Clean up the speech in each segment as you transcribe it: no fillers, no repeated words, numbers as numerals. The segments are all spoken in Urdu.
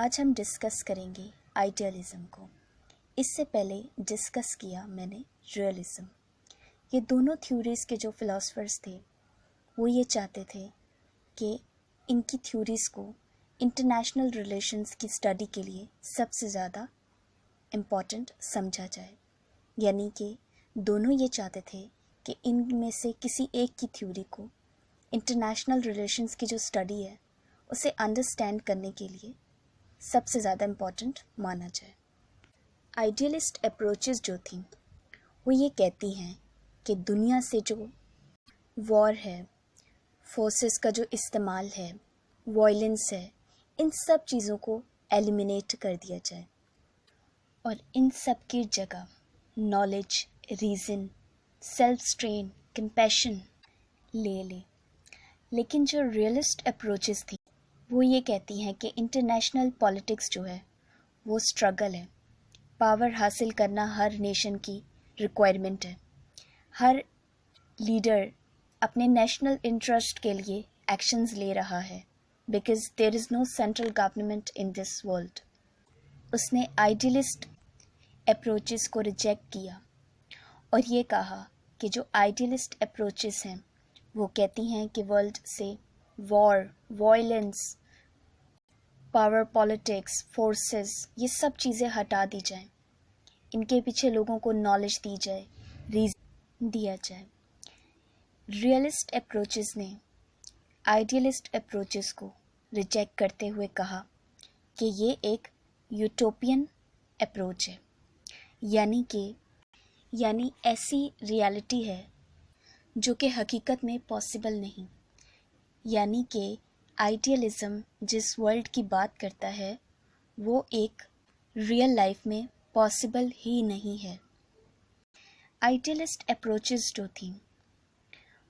آج ہم ڈسکس کریں گے آئیڈیالزم کو۔ اس سے پہلے ڈسکس کیا میں نے ریئلزم۔ یہ دونوں تھیوریز کے جو فلاسفرز تھے وہ یہ چاہتے تھے کہ ان کی تھیوریز کو انٹرنیشنل ریلیشنز کی اسٹڈی کے لیے سب سے زیادہ امپورٹنٹ سمجھا جائے، یعنی کہ دونوں یہ چاہتے تھے کہ ان میں سے کسی ایک کی تھیوری کو انٹرنیشنل ریلیشنز کی جو اسٹڈی ہے اسے انڈرسٹینڈ کرنے کے لیے سب سے زیادہ امپورٹنٹ مانا جائے۔ آئیڈیلسٹ اپروچز جو تھیں وہ یہ کہتی ہیں کہ دنیا سے جو وار ہے، فورسز کا جو استعمال ہے، وائلنس ہے، ان سب چیزوں کو ایلیمینیٹ کر دیا جائے اور ان سب کی جگہ knowledge, reason, self strain, compassion لے لیں۔ لیکن جو ریئلسٹ اپروچز تھیں وہ یہ کہتی ہیں کہ انٹرنیشنل پالیٹکس جو ہے وہ اسٹرگل ہے، پاور حاصل کرنا ہر نیشن کی ریکوائرمنٹ ہے، ہر لیڈر اپنے نیشنل انٹرسٹ کے لیے ایکشنز لے رہا ہے because there is no central government in this world. اس نے آئیڈیلسٹ اپروچز کو ریجیکٹ کیا اور یہ کہا کہ جو آئیڈیلسٹ اپروچز ہیں وہ کہتی ہیں کہ ورلڈ سے وار، وائلنس، پاور پالیٹکس، فورسز، یہ سب چیزیں ہٹا دی جائیں، ان کے پیچھے لوگوں کو نالج دی جائے، ریزن دیا جائے۔ ریئلسٹ اپروچز نے آئیڈیلسٹ اپروچز کو ریجیکٹ کرتے ہوئے کہا کہ یہ ایک یوٹوپین اپروچ ہے، یعنی ایسی ریالٹی ہے جو کہ حقیقت میں پاسبل نہیں، یعنی کہ آئیڈیلزم جس ورلڈ کی بات کرتا ہے وہ ایک ریئل لائف میں پاسبل ہی نہیں ہے۔ آئیڈیلسٹ اپروچز جو تھیں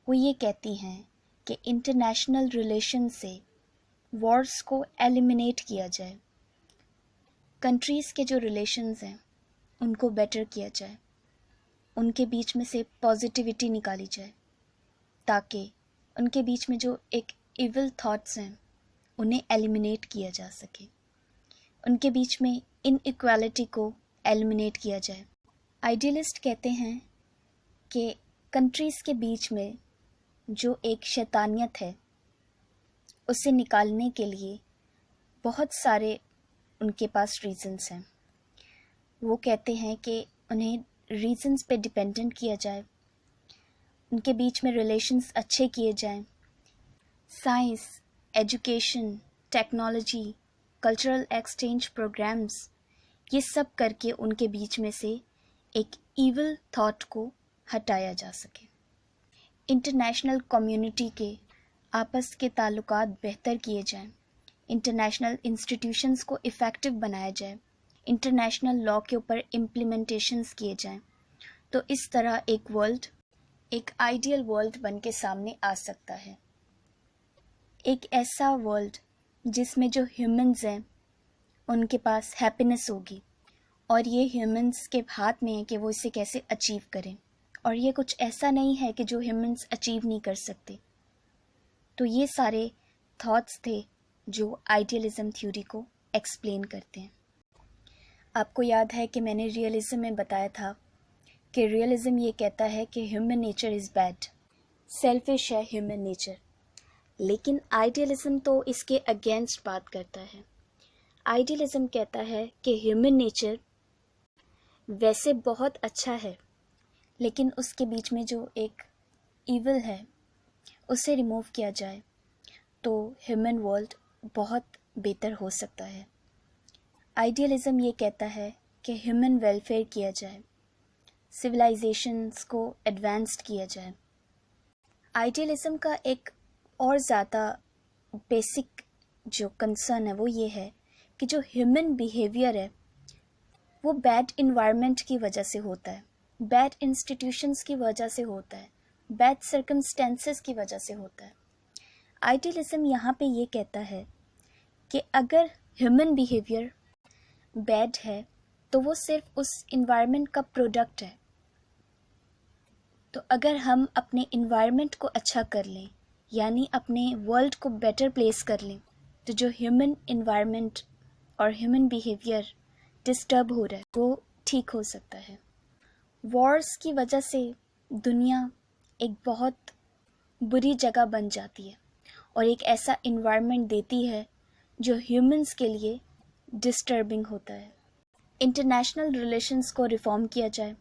وہ یہ کہتی ہیں کہ انٹرنیشنل ریلیشن سے وارز کو ایلیمینیٹ کیا جائے، کنٹریز کے جو ریلیشنز ہیں ان کو بیٹر کیا جائے، ان کے بیچ میں سے پازیٹیوٹی نکالی جائے تاکہ ان کے بیچ میں جو ایک ایول تھاٹس ہیں انہیں ایلیمینیٹ کیا جا سکے، ان کے بیچ میں ان ایکوالٹی کو ایلیمینیٹ کیا جائے۔ آئیڈیلسٹ کہتے ہیں کہ کنٹریز کے بیچ میں جو ایک شیطانیت ہے اسے نکالنے کے لیے بہت سارے ان کے پاس ریزنز ہیں۔ وہ کہتے ہیں کہ انہیں ریزنز پہ ڈپینڈنٹ کیا جائے، ان کے بیچ میں ریلیشنز اچھے کیے جائیں، science, education, technology, cultural exchange programmes, یہ سب کر کے ان کے بیچ میں سے ایک ایول تھاٹ کو ہٹایا جا سکے۔ انٹرنیشنل کمیونٹی کے آپس کے تعلقات بہتر کیے جائیں، انٹرنیشنل انسٹیٹیوشنز کو افیکٹو بنایا جائے، انٹرنیشنل لاء کے اوپر امپلیمنٹیشنز کیے جائیں، تو اس طرح ایک آئیڈیل ورلڈ بن کے سامنے آ سکتا ہے، ایک ایسا ورلڈ جس میں جو ہیومنز ہیں ان کے پاس ہیپینس ہوگی اور یہ ہیومنز کے ہاتھ میں ہے کہ وہ اسے کیسے اچیو کریں، اور یہ کچھ ایسا نہیں ہے کہ جو ہیومنز اچیو نہیں کر سکتے۔ تو یہ سارے تھاٹس تھے جو آئیڈیلزم تھیوری کو ایکسپلین کرتے ہیں۔ آپ کو یاد ہے کہ میں نے ریئلزم میں بتایا تھا کہ ریئلزم یہ کہتا ہے کہ human nature is bad, selfish ہے ہیومن نیچر، لیکن آئیڈیلزم تو اس کے اگینسٹ بات کرتا ہے۔ آئیڈیلزم کہتا ہے کہ ہیومن نیچر ویسے بہت اچھا ہے لیکن اس کے بیچ میں جو ایک ایول ہے اسے ریموو کیا جائے تو ہیومن ورلڈ بہت بہتر ہو سکتا ہے۔ آئیڈیلزم یہ کہتا ہے کہ ہیومن ویلفیئر کیا جائے، سویلائزیشنز کو ایڈوانسڈ کیا جائے۔ آئیڈیلزم کا ایک اور زیادہ بیسک جو کنسرن ہے وہ یہ ہے کہ جو ہیومن بیہیویئر ہے وہ بیڈ انوائرمنٹ کی وجہ سے ہوتا ہے، بیڈ انسٹیٹیوشنز کی وجہ سے ہوتا ہے، بیڈ سرکمسٹینسز کی وجہ سے ہوتا ہے۔ آئیڈیلزم یہاں پہ یہ کہتا ہے کہ اگر ہیومن بیہیویئر بیڈ ہے تو وہ صرف اس انوائرمنٹ کا پروڈکٹ ہے، تو اگر ہم اپنے انوائرمنٹ کو اچھا کر لیں، یعنی اپنے ورلڈ کو بیٹر پلیس کر لیں، تو جو ہیومن انوائرمنٹ اور ہیومن بیہیویئر ڈسٹرب ہو رہا ہے وہ ٹھیک ہو سکتا ہے۔ وارز کی وجہ سے دنیا ایک بہت بری جگہ بن جاتی ہے اور ایک ایسا انوائرمنٹ دیتی ہے جو ہیومنز کے لیے ڈسٹربنگ ہوتا ہے۔ انٹرنیشنل ریلیشنز کو ریفارم کیا جائے،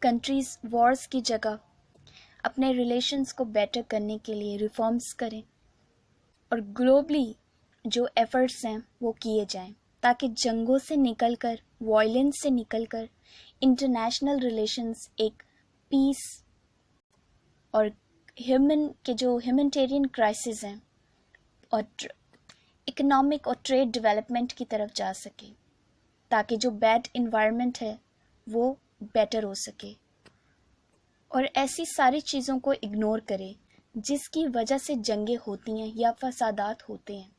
کنٹریز وارز کی جگہ اپنے ریلیشنز کو بیٹر کرنے کے لیے ریفارمز کریں، اور گلوبلی جو ایفرٹس ہیں وہ کیے جائیں تاکہ جنگوں سے نکل کر، وائلنس سے نکل کر انٹرنیشنل ریلیشنز ایک پیس اور ہیومنٹیرین کرائسس ہیں اور اکنامک اور ٹریڈ ڈیولپمنٹ کی طرف جا سکے، تاکہ جو بیڈ انوائرمنٹ ہے وہ بیٹر ہو سکے، اور ایسی ساری چیزوں کو اگنور کرے جس کی وجہ سے جنگیں ہوتی ہیں یا فسادات ہوتے ہیں۔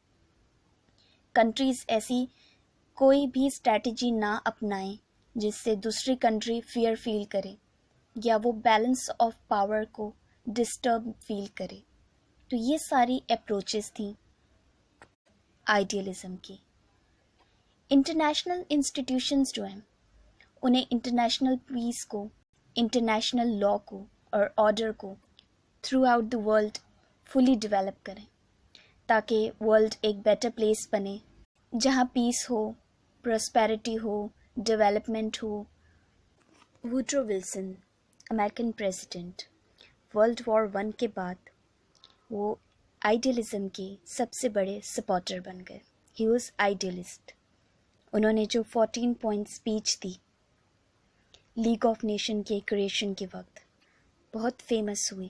کنٹریز ایسی کوئی بھی اسٹریٹجی نہ اپنائیں جس سے دوسری کنٹری فیئر فیل کرے یا وہ بیلنس آف پاور کو ڈسٹرب فیل کرے۔ تو یہ ساری اپروچز تھیں آئیڈیلزم کی۔ انٹرنیشنل انسٹیٹیوشنز جو ہیں انہیں انٹرنیشنل پیس کو، انٹرنیشنل لا کو اور آرڈر کو throughout the world fully develop کریں تاکہ ورلڈ ایک بیٹر پلیس بنے جہاں پیس ہو، پراسپیرٹی ہو، ڈیولپمنٹ ہو۔ Woodrow Wilson, American president, world war 1 کے بعد وہ آئیڈیلزم کے سب سے بڑے سپورٹر بن گئے۔ He was idealist. انہوں نے جو 14 point speech the league of nation کے کریشن کے وقت، بہت فیمس ہوئی۔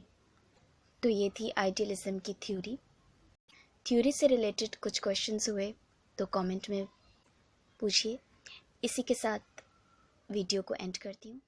تو یہ تھی آئیڈیلزم کی تھیوری سے ریلیٹڈ کچھ کویشچنس ہوئے تو کامنٹ میں پوچھیے۔ اسی کے ساتھ ویڈیو کو اینڈ کرتی ہوں۔